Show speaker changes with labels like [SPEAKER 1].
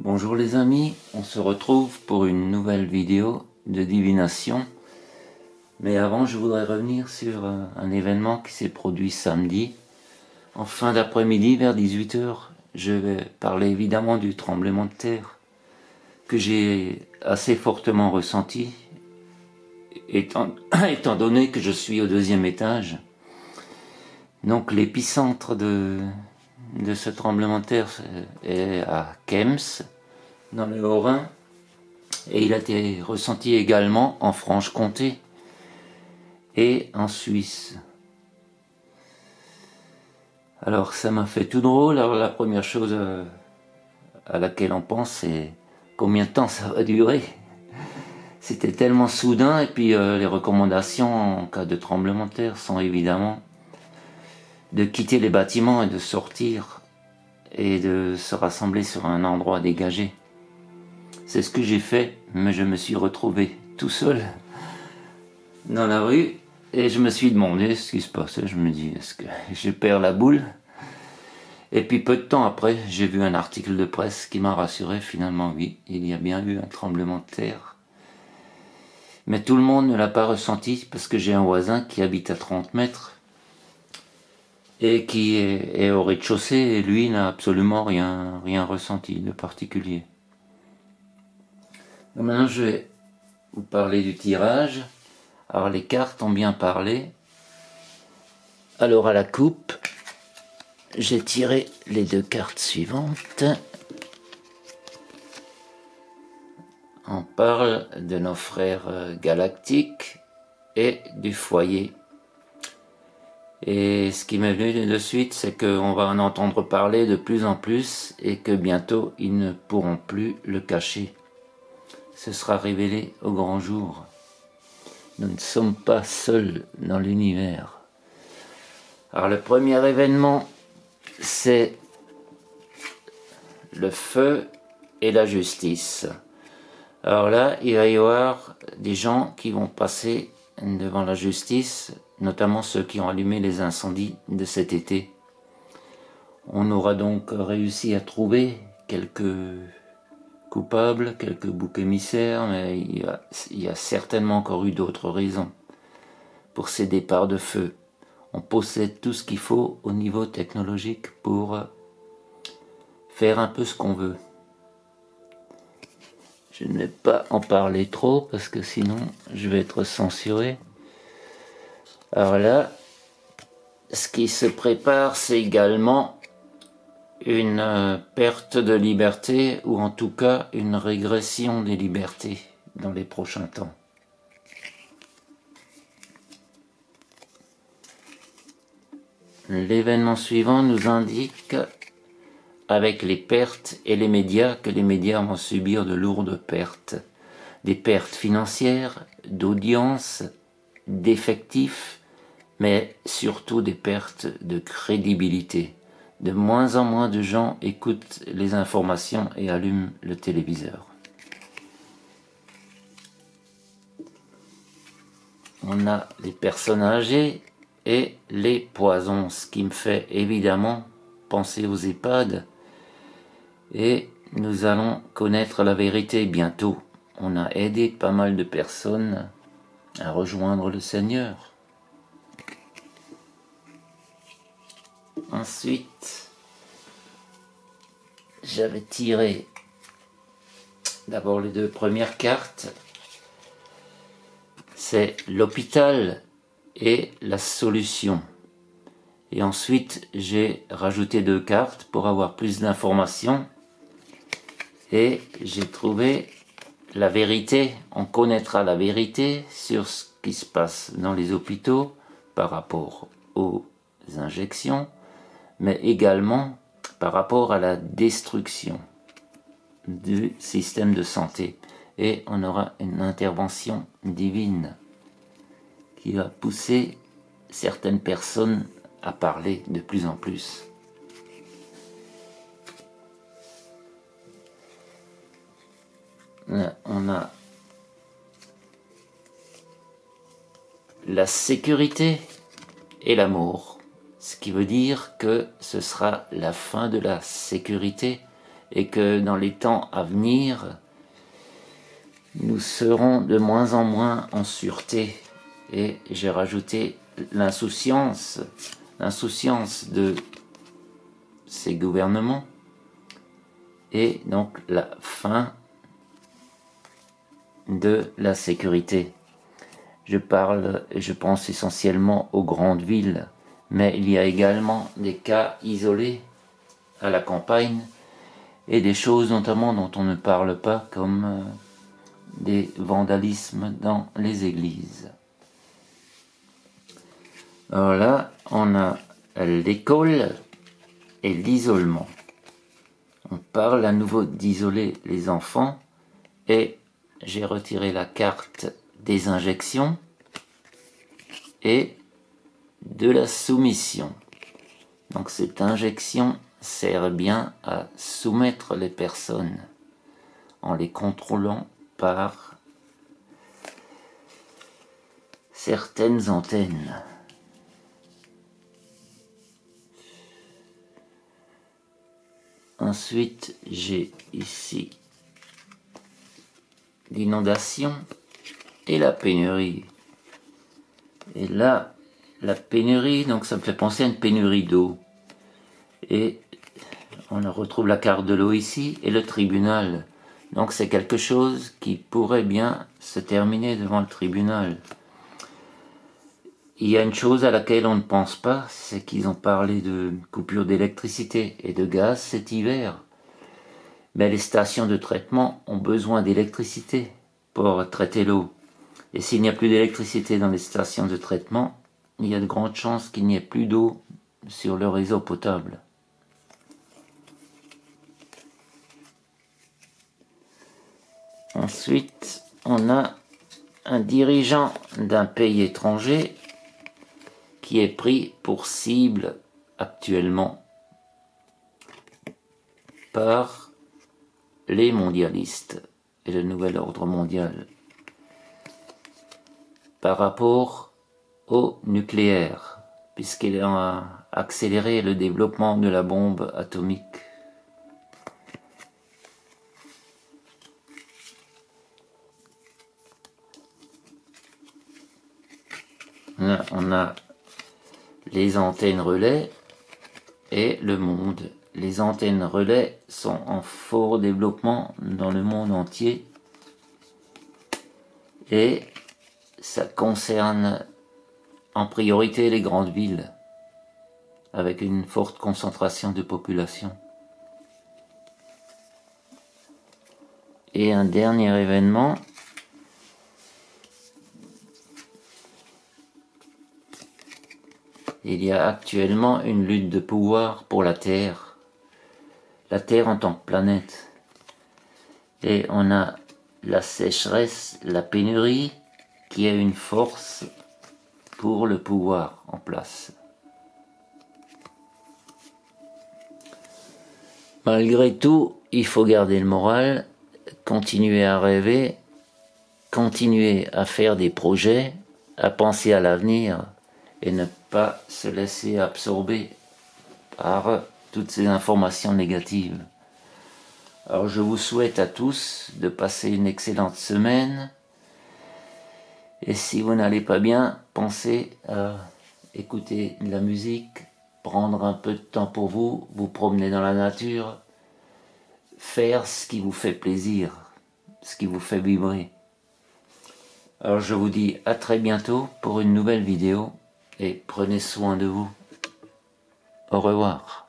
[SPEAKER 1] Bonjour les amis, on se retrouve pour une nouvelle vidéo de divination. Mais avant, je voudrais revenir sur un événement qui s'est produit samedi. En fin d'après-midi, vers 18 h, je vais parler évidemment du tremblement de terre que j'ai assez fortement ressenti, étant donné que je suis au 2e étage. Donc l'épicentre de ce tremblement de terre est à Kems, dans le Haut-Rhin, et il a été ressenti également en Franche-Comté et en Suisse. Alors ça m'a fait tout drôle. Alors la première chose à laquelle on pense, c'est combien de temps ça va durer. C'était tellement soudain, et puis les recommandations en cas de tremblement de terre sont évidemment de quitter les bâtiments et de sortir et de se rassembler sur un endroit dégagé. C'est ce que j'ai fait, mais je me suis retrouvé tout seul dans la rue et je me suis demandé ce qui se passait. Je me dis, est-ce que je perds la boule? Et puis peu de temps après, j'ai vu un article de presse qui m'a rassuré. Finalement, oui, il y a bien eu un tremblement de terre. Mais tout le monde ne l'a pas ressenti parce que j'ai un voisin qui habite à 30 mètres et qui est au rez-de-chaussée, et lui n'a absolument rien ressenti de particulier. Donc maintenant, je vais vous parler du tirage. Alors les cartes ont bien parlé. Alors à la coupe, j'ai tiré les 2 cartes suivantes. On parle de nos frères galactiques et du foyer. Et ce qui m'est venu de suite, c'est qu'on va en entendre parler de plus en plus et que bientôt ils ne pourront plus le cacher. Ce sera révélé au grand jour. Nous ne sommes pas seuls dans l'univers. Alors le premier événement, c'est le feu et la justice. Alors là, il va y avoir des gens qui vont passer devant la justice, notamment ceux qui ont allumé les incendies de cet été. On aura donc réussi à trouver quelques coupables, quelques boucs émissaires, mais il y a certainement encore eu d'autres raisons pour ces départs de feu. On possède tout ce qu'il faut au niveau technologique pour faire un peu ce qu'on veut. Je ne vais pas en parler trop parce que sinon je vais être censuré. Alors là, ce qui se prépare, c'est également une perte de liberté, ou en tout cas une régression des libertés dans les prochains temps. L'événement suivant nous indique, avec les pertes et les médias, que les médias vont subir de lourdes pertes. Des pertes financières, d'audience, d'effectifs, mais surtout des pertes de crédibilité. De moins en moins de gens écoutent les informations et allument le téléviseur. On a les personnes âgées et les poisons, ce qui me fait évidemment penser aux EHPAD. Et nous allons connaître la vérité bientôt. On a aidé pas mal de personnes à rejoindre le Seigneur. Ensuite, j'avais tiré d'abord les 2 premières cartes. C'est l'hôpital et la solution. Et ensuite, j'ai rajouté 2 cartes pour avoir plus d'informations. Et j'ai trouvé la vérité. On connaîtra la vérité sur ce qui se passe dans les hôpitaux par rapport aux injections, mais également par rapport à la destruction du système de santé. Et on aura une intervention divine qui va pousser certaines personnes à parler de plus en plus. Là, on a la sécurité et l'amour, ce qui veut dire que ce sera la fin de la sécurité et que dans les temps à venir, nous serons de moins en moins en sûreté. Et j'ai rajouté l'insouciance de ces gouvernements, et donc la fin de la sécurité. Je pense essentiellement aux grandes villes, mais il y a également des cas isolés à la campagne et des choses notamment dont on ne parle pas, comme des vandalismes dans les églises. Alors là, on a l'école et l'isolement. On parle à nouveau d'isoler les enfants, et j'ai retiré la carte des injections et de la soumission. Donc cette injection sert bien à soumettre les personnes en les contrôlant par certaines antennes. Ensuite, j'ai ici l'inondation et la pénurie. Et là, la pénurie, donc ça me fait penser à une pénurie d'eau. Et on retrouve la carte de l'eau ici et le tribunal. Donc c'est quelque chose qui pourrait bien se terminer devant le tribunal. Il y a une chose à laquelle on ne pense pas, c'est qu'ils ont parlé de coupure d'électricité et de gaz cet hiver. Mais les stations de traitement ont besoin d'électricité pour traiter l'eau. Et s'il n'y a plus d'électricité dans les stations de traitement, il y a de grandes chances qu'il n'y ait plus d'eau sur le réseau potable. Ensuite, on a un dirigeant d'un pays étranger qui est pris pour cible actuellement par les mondialistes et le nouvel ordre mondial par rapport au nucléaire, puisqu'il a accéléré le développement de la bombe atomique. Là, on a les antennes relais et le monde. Les antennes relais sont en fort développement dans le monde entier, et ça concerne en priorité les grandes villes avec une forte concentration de population. Et un dernier événement, il y a actuellement une lutte de pouvoir pour la Terre en tant que planète. Et on a la sécheresse, la pénurie, qui a une force pour le pouvoir en place. Malgré tout, il faut garder le moral, continuer à rêver, continuer à faire des projets, à penser à l'avenir et ne pas se laisser absorber par toutes ces informations négatives. Alors je vous souhaite à tous de passer une excellente semaine, et si vous n'allez pas bien, pensez à écouter de la musique, prendre un peu de temps pour vous, vous promener dans la nature, faire ce qui vous fait plaisir, ce qui vous fait vibrer. Alors je vous dis à très bientôt pour une nouvelle vidéo, et prenez soin de vous. Au revoir.